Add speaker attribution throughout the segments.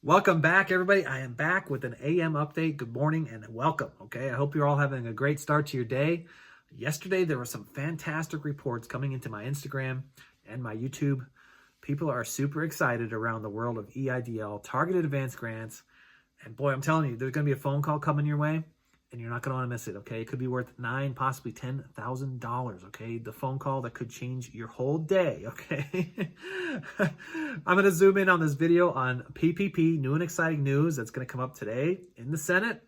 Speaker 1: Welcome back, everybody. I am back with an AM update. Good morning and welcome. Okay, I hope you're all having a great start to your day. Yesterday, there were some fantastic reports coming into my Instagram and my YouTube. People are super excited around the world of EIDL, targeted advance grants. And boy, I'm telling you, there's going to be a phone call coming your way, and you're not going to want to miss it, okay? It could be worth $9,000, possibly $10,000, okay? The phone call that could change your whole day, okay? I'm going to zoom in on this video on PPP, new and exciting news that's going to come up today in the Senate,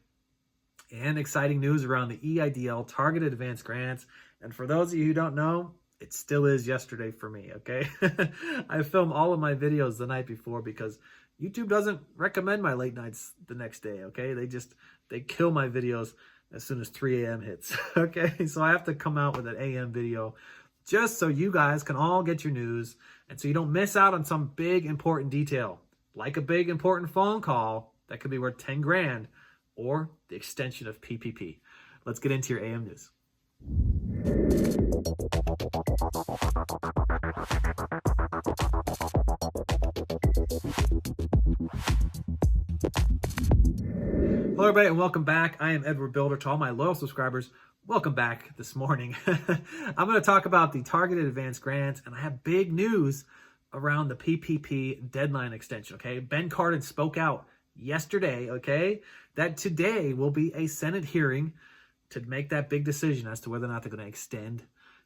Speaker 1: and exciting news around the EIDL, targeted advance grants. And for those of you who don't know, it still is yesterday for me, okay? I film all of my videos the night before because YouTube doesn't recommend my late nights the next day, okay? They kill my videos as soon as 3 a.m. hits, okay? So I have to come out with an AM video just so you guys can all get your news and so you don't miss out on some big important detail, like a big important phone call that could be worth 10 grand or the extension of PPP. Let's get into your AM news. Hello, everybody, and welcome back. I am Edward Bilder. To all my loyal subscribers, welcome back this morning. I'm going to talk about the targeted advance grants, and I have big news around the PPP deadline extension, okay? Ben Cardin spoke out yesterday, okay, that today will be a Senate hearing to make that big decision as to whether or not they're going to extend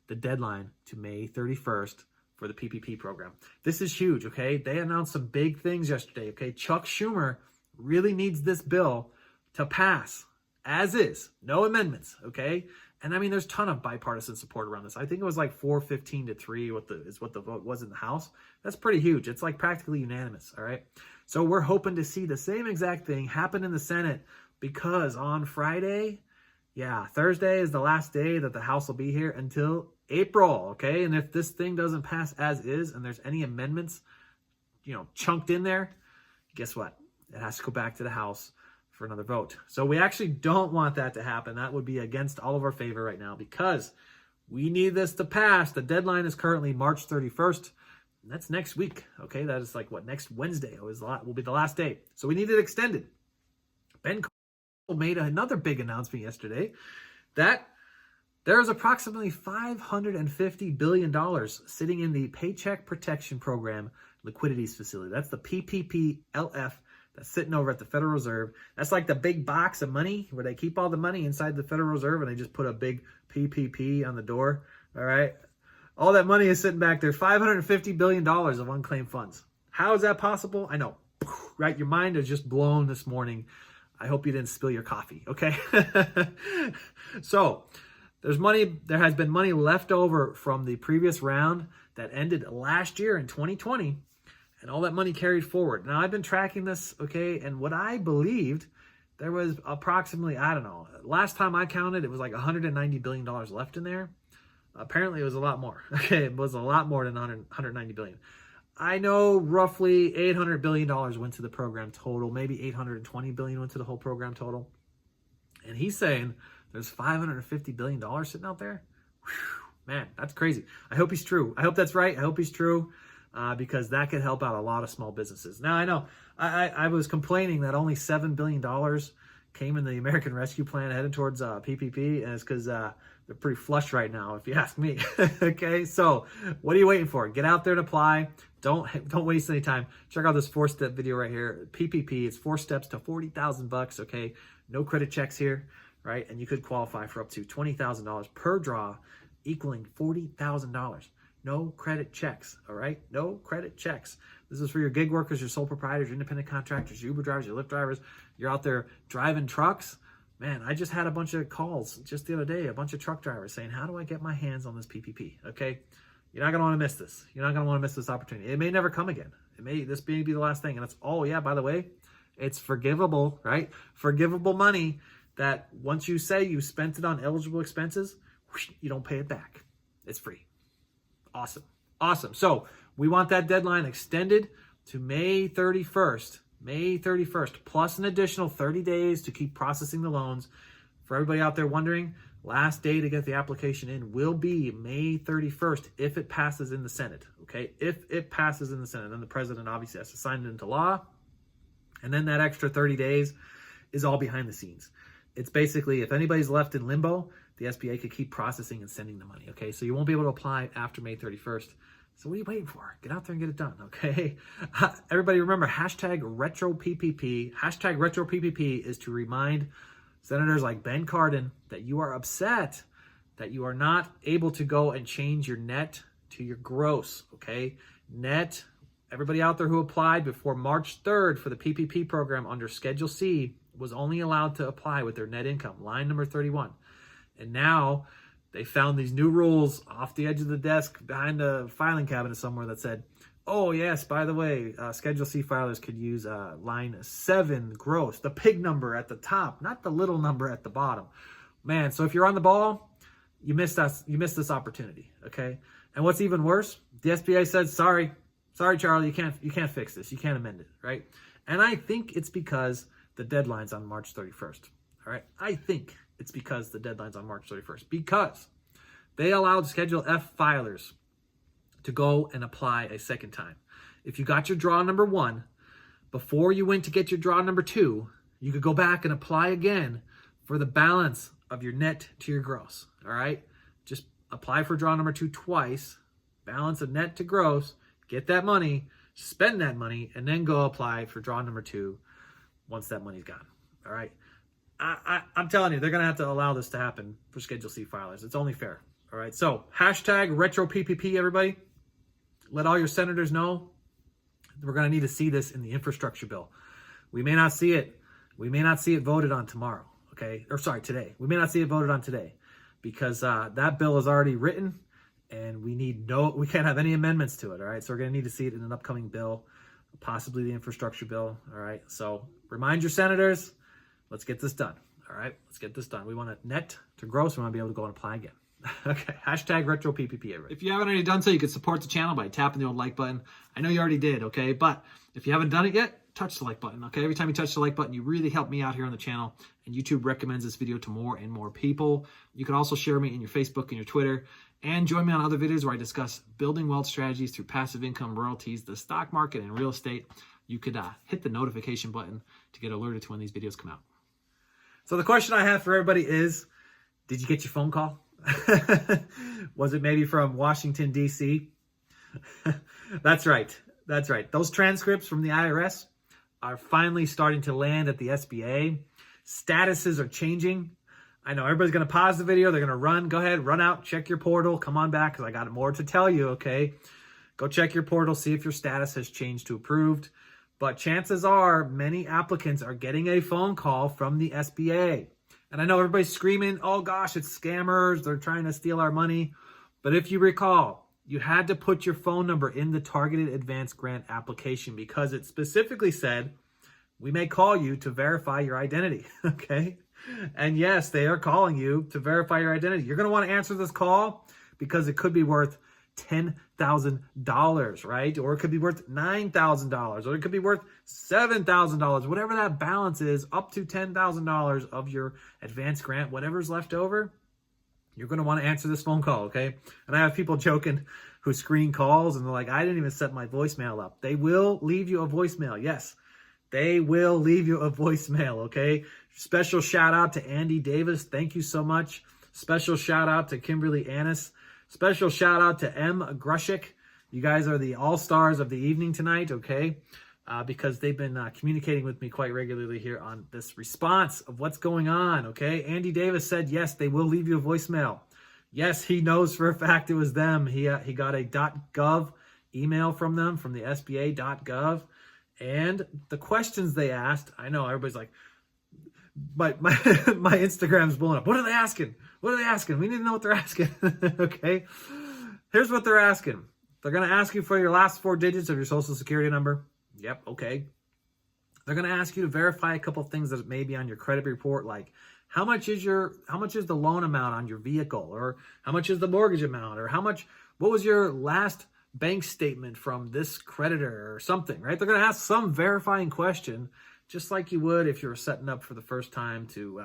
Speaker 1: the deadline to May 31st for the PPP program. This is huge, okay? They announced some big things yesterday, okay? Chuck Schumer really needs this bill to pass as is, no amendments, okay? And I mean, there's a ton of bipartisan support around this. I think it was like 415 to 3 is what the vote was in the House. That's pretty huge. It's like practically unanimous, all right? So we're hoping to see the same exact thing happen in the Senate because on Friday, Thursday is the last day that the House will be here until April, okay? And if this thing doesn't pass as is and there's any amendments, chunked in there, guess what? It has to go back to the House for another vote. So we actually don't want that to happen. That would be against all of our favor right now because we need this to pass. The deadline is currently March 31st. And that's next week, okay? That is next Wednesday will be the last day. So we need it extended. Ben made another big announcement yesterday that there is approximately $550 billion sitting in the Paycheck Protection Program liquidities facility. That's the PPP-LF that's sitting over at the Federal Reserve. That's like the big box of money where they keep all the money inside the Federal Reserve and they just put a big PPP on the door, all right? All that money is sitting back there, $550 billion of unclaimed funds. How is that possible? I know, right? Your mind is just blown this morning. I hope you didn't spill your coffee, okay? So there has been money left over from the previous round that ended last year in 2020, and all that money carried forward. Now, I've been tracking this, okay, and what I believed, there was approximately, I don't know, last time I counted, it was like $190 billion left in there. Apparently, it was a lot more, okay? It was a lot more than $190 billion. I know roughly $800 billion went to the program total. Maybe $820 billion went to the whole program total. And he's saying there's $550 billion sitting out there. Whew, man, that's crazy. I hope he's true. I hope that's right. I hope he's true because that could help out a lot of small businesses. Now, I know I was complaining that only $7 billion came in the American Rescue Plan headed towards PPP, and it's because they're pretty flush right now, if you ask me. Okay, so what are you waiting for? Get out there and apply. Don't waste any time. Check out this 4-step video right here. PPP, it's 4 steps to $40,000, okay? No credit checks here, right? And you could qualify for up to $20,000 per draw, equaling $40,000. No credit checks, all right? No credit checks. This is for your gig workers, your sole proprietors, your independent contractors, your Uber drivers, your Lyft drivers. You're out there driving trucks. Man, I just had a bunch of calls just the other day, a bunch of truck drivers saying, how do I get my hands on this PPP, okay? You're not going to want to miss this. You're not going to want to miss this opportunity. It may never come again. This may be the last thing. And it's, by the way, it's forgivable, right? Forgivable money that once you say you spent it on eligible expenses, you don't pay it back. It's free. Awesome. Awesome. So we want that deadline extended to May 31st. May 31st, plus an additional 30 days to keep processing the loans. For everybody out there wondering, last day to get the application in will be May 31st if it passes in the Senate, okay? If it passes in the Senate, then the president obviously has to sign it into law. And then that extra 30 days is all behind the scenes. It's basically, if anybody's left in limbo, the SBA could keep processing and sending the money, okay? So you won't be able to apply after May 31st. So what are you waiting for? Get out there and get it done, okay? Everybody remember, #RetroPPP. #RetroPPP is to remind senators like Ben Cardin that you are upset that you are not able to go and change your net to your gross, okay? Net, everybody out there who applied before March 3rd for the PPP program under Schedule C was only allowed to apply with their net income, line number 31. And now they found these new rules off the edge of the desk behind a filing cabinet somewhere that said, oh yes, by the way, Schedule C filers could use line 7 gross, the big number at the top, not the little number at the bottom. Man, so if you're on the ball, you missed this opportunity, okay? And what's even worse, the SBA said, sorry, Charlie, you can't fix this. You can't amend it, right? And I think it's because the deadline's on March 31st, all right? I think it's because the deadline's on March 31st, because they allowed Schedule F filers to go and apply a second time. If you got your draw number 1, before you went to get your draw number 2, you could go back and apply again for the balance of your net to your gross, all right? Just apply for draw number 2 twice, balance of net to gross, get that money, spend that money, and then go apply for draw number 2 once that money's gone, all right? I'm telling you, they're going to have to allow this to happen for Schedule C filers. It's only fair, all right? So #RetroPPP, everybody. Let all your senators know we're going to need to see this in the infrastructure bill. We may not see it. We may not see it voted on tomorrow, okay? Or sorry, today. We may not see it voted on today because that bill is already written and we can't have any amendments to it, all right? So we're going to need to see it in an upcoming bill, possibly the infrastructure bill, all right? So remind your senators, let's get this done, all right? Let's get this done. We want to net to gross. We want to be able to go and apply again. Okay, #RetroPPP, everybody. If you haven't already done so, you can support the channel by tapping the old like button. I know you already did, okay? But if you haven't done it yet, touch the like button, okay? Every time you touch the like button, you really help me out here on the channel, and YouTube recommends this video to more and more people. You can also share me in your Facebook and your Twitter, and join me on other videos where I discuss building wealth strategies through passive income, royalties, the stock market, and real estate. You could hit the notification button to get alerted to when these videos come out. So the question I have for everybody is, did you get your phone call? Was it maybe from Washington, D.C.? That's right. Those transcripts from the IRS are finally starting to land at the SBA. Statuses are changing. I know everybody's going to pause the video. They're going to run. Go ahead, run out, check your portal. Come on back because I got more to tell you, okay? Go check your portal, see if your status has changed to approved. But chances are many applicants are getting a phone call from the SBA. And I know everybody's screaming, oh gosh, it's scammers. They're trying to steal our money. But if you recall, you had to put your phone number in the targeted advance grant application because it specifically said, we may call you to verify your identity, okay? And yes, they are calling you to verify your identity. You're going to want to answer this call because it could be worth $10,000, right? Or it could be worth $9,000, or it could be worth $7,000, whatever that balance is, up to $10,000 of your advance grant, whatever's left over, you're going to want to answer this phone call, okay? And I have people joking who screen calls and they're like, I didn't even set my voicemail up. They will leave you a voicemail. Yes, they will leave you a voicemail, okay? Special shout out to Andy Davis. Thank you so much. Special shout out to Kimberly Annis. Special shout out to M. Grushik. You guys are the all-stars of the evening tonight, okay? Because they've been communicating with me quite regularly here on this response of what's going on, okay? Andy Davis said, yes, they will leave you a voicemail. Yes, he knows for a fact it was them. He got a .gov email from them, from the SBA.gov. And the questions they asked, I know everybody's like, my Instagram's blowing up. What are they asking? What are they asking? We need to know what they're asking. Okay. Here's what they're asking. They're going to ask you for your last 4 digits of your social security number. Yep. Okay. They're going to ask you to verify a couple of things that may be on your credit report, like how much is the loan amount on your vehicle, or how much is the mortgage amount, or what was your last bank statement from this creditor or something, right? They're going to ask some verifying question, just like you would if you were setting up for the first time to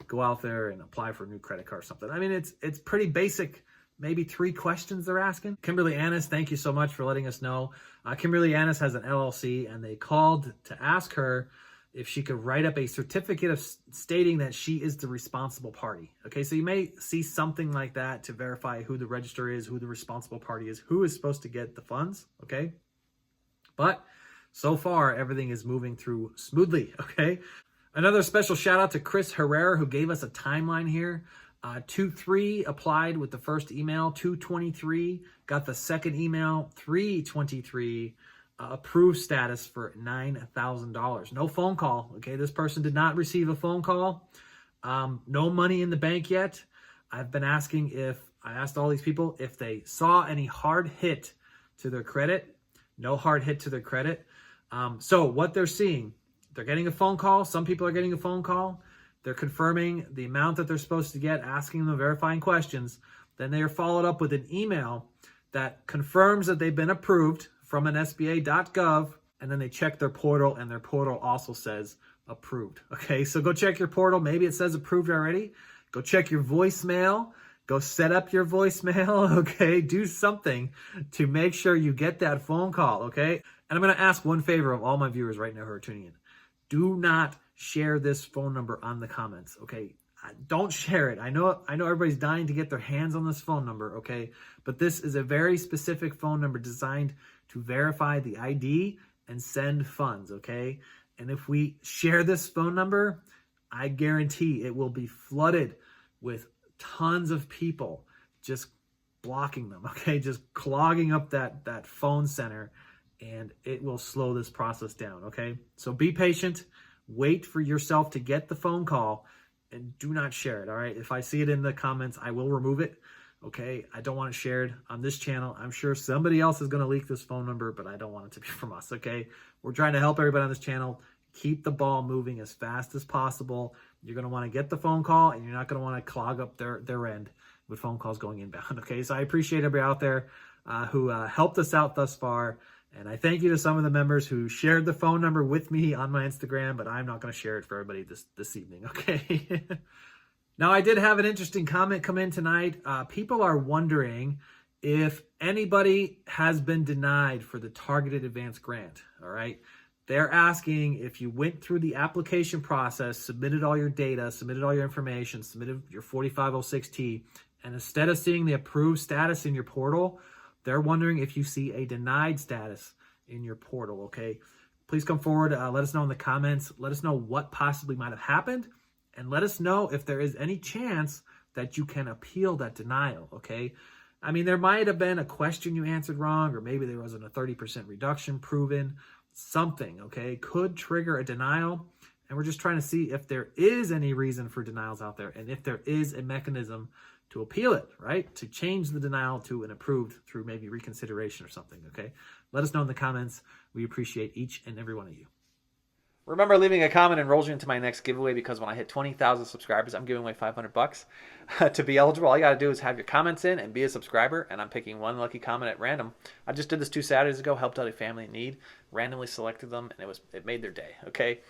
Speaker 1: go out there and apply for a new credit card or something. I mean, it's pretty basic maybe 3 questions they're asking. Kimberly Annis, thank you so much for letting us know. Kimberly Annis has an LLC, and they called to ask her if she could write up a certificate of stating that she is the responsible party. Okay, so you may see something like that to verify who the register is, who the responsible party is, who is supposed to get the funds, okay? But so far, everything is moving through smoothly, okay? Another special shout out to Chris Herrera, who gave us a timeline here. 2/3 applied with the first email, 2/23 got the second email, 3/23 approved status for $9,000. No phone call, okay? This person did not receive a phone call. No money in the bank yet. I've been asking I asked all these people if they saw any hard hit to their credit. No hard hit to their credit. So what they're seeing, they're getting a phone call. Some people are getting a phone call. They're confirming the amount that they're supposed to get, asking them verifying questions. Then they are followed up with an email that confirms that they've been approved from an SBA.gov, and then they check their portal, and their portal also says approved. Okay, so go check your portal. Maybe it says approved already. Go check your voicemail. Go set up your voicemail, okay? Do something to make sure you get that phone call, okay? And I'm going to ask one favor of all my viewers right now who are tuning in. Do not share this phone number on the comments, okay? Don't share it. I know everybody's dying to get their hands on this phone number, okay? But this is a very specific phone number designed to verify the ID and send funds, okay? And if we share this phone number, I guarantee it will be flooded with tons of people just blocking them, okay? Just clogging up that phone center, and it will slow this process down, okay? So be patient. Wait for yourself to get the phone call, and do not share it, all right? If I see it in the comments, I will remove it, okay? I don't want it shared on this channel. I'm sure somebody else is going to leak this phone number, but I don't want it to be from us, okay? We're trying to help everybody on this channel. Keep the ball moving as fast as possible. You're going to want to get the phone call, and you're not going to want to clog up their end with phone calls going inbound, okay? So I appreciate everybody out there who helped us out thus far. And I thank you to some of the members who shared the phone number with me on my Instagram, but I'm not going to share it for everybody this evening, okay? Now, I did have an interesting comment come in tonight. People are wondering if anybody has been denied for the Targeted Advance Grant, all right? They're asking if you went through the application process, submitted all your data, submitted all your information, submitted your 4506T, and instead of seeing the approved status in your portal, they're wondering if you see a denied status in your portal, okay? Please come forward. Let us know in the comments. Let us know what possibly might have happened, and let us know if there is any chance that you can appeal that denial, okay? I mean, there might have been a question you answered wrong, or maybe there wasn't a 30% reduction proven. Something, okay, could trigger a denial. And we're just trying to see if there is any reason for denials out there, and if there is a mechanism to appeal it, right? To change the denial to an approved through maybe reconsideration or something, okay? Let us know in the comments. We appreciate each and every one of you. Remember, leaving a comment enrolls you into my next giveaway, because when I hit 20,000 subscribers, I'm giving away $500. To be eligible, all you got to do is have your comments in and be a subscriber, and I'm picking one lucky comment at random. I just did this 2 Saturdays ago, helped out a family in need, randomly selected them, and it made their day, okay?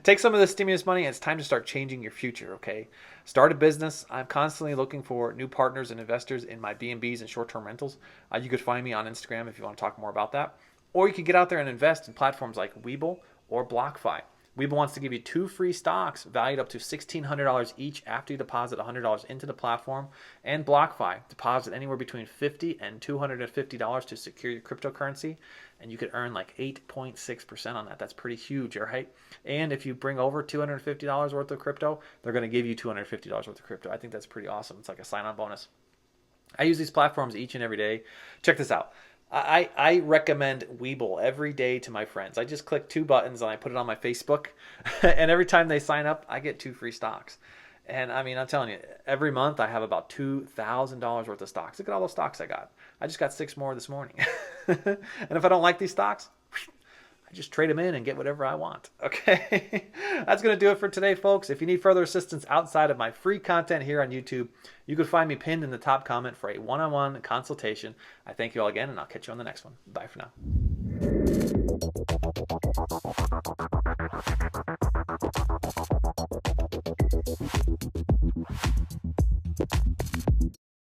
Speaker 1: Take some of this stimulus money, and it's time to start changing your future, okay? Start a business. I'm constantly looking for new partners and investors in my B&Bs and short-term rentals. You could find me on Instagram if you want to talk more about that. Or you could get out there and invest in platforms like Webull or BlockFi. Webull wants to give you 2 free stocks valued up to $1,600 each after you deposit $100 into the platform. And BlockFi, deposit anywhere between $50 and $250 to secure your cryptocurrency, and you could earn like 8.6% on that. That's pretty huge, all right? And if you bring over $250 worth of crypto, they're going to give you $250 worth of crypto. I think that's pretty awesome. It's like a sign-on bonus. I use these platforms each and every day. Check this out. I recommend Webull every day to my friends. I just click 2 buttons and I put it on my Facebook. And every time they sign up, I get 2 free stocks. And I mean, I'm telling you, every month I have about $2,000 worth of stocks. Look at all those stocks I got. I just got 6 more this morning. And if I don't like these stocks, I just trade them in and get whatever I want. Okay, that's going to do it for today, folks. If you need further assistance outside of my free content here on YouTube, you can find me pinned in the top comment for a one-on-one consultation. I thank you all again, and I'll catch you on the next one. Bye for now.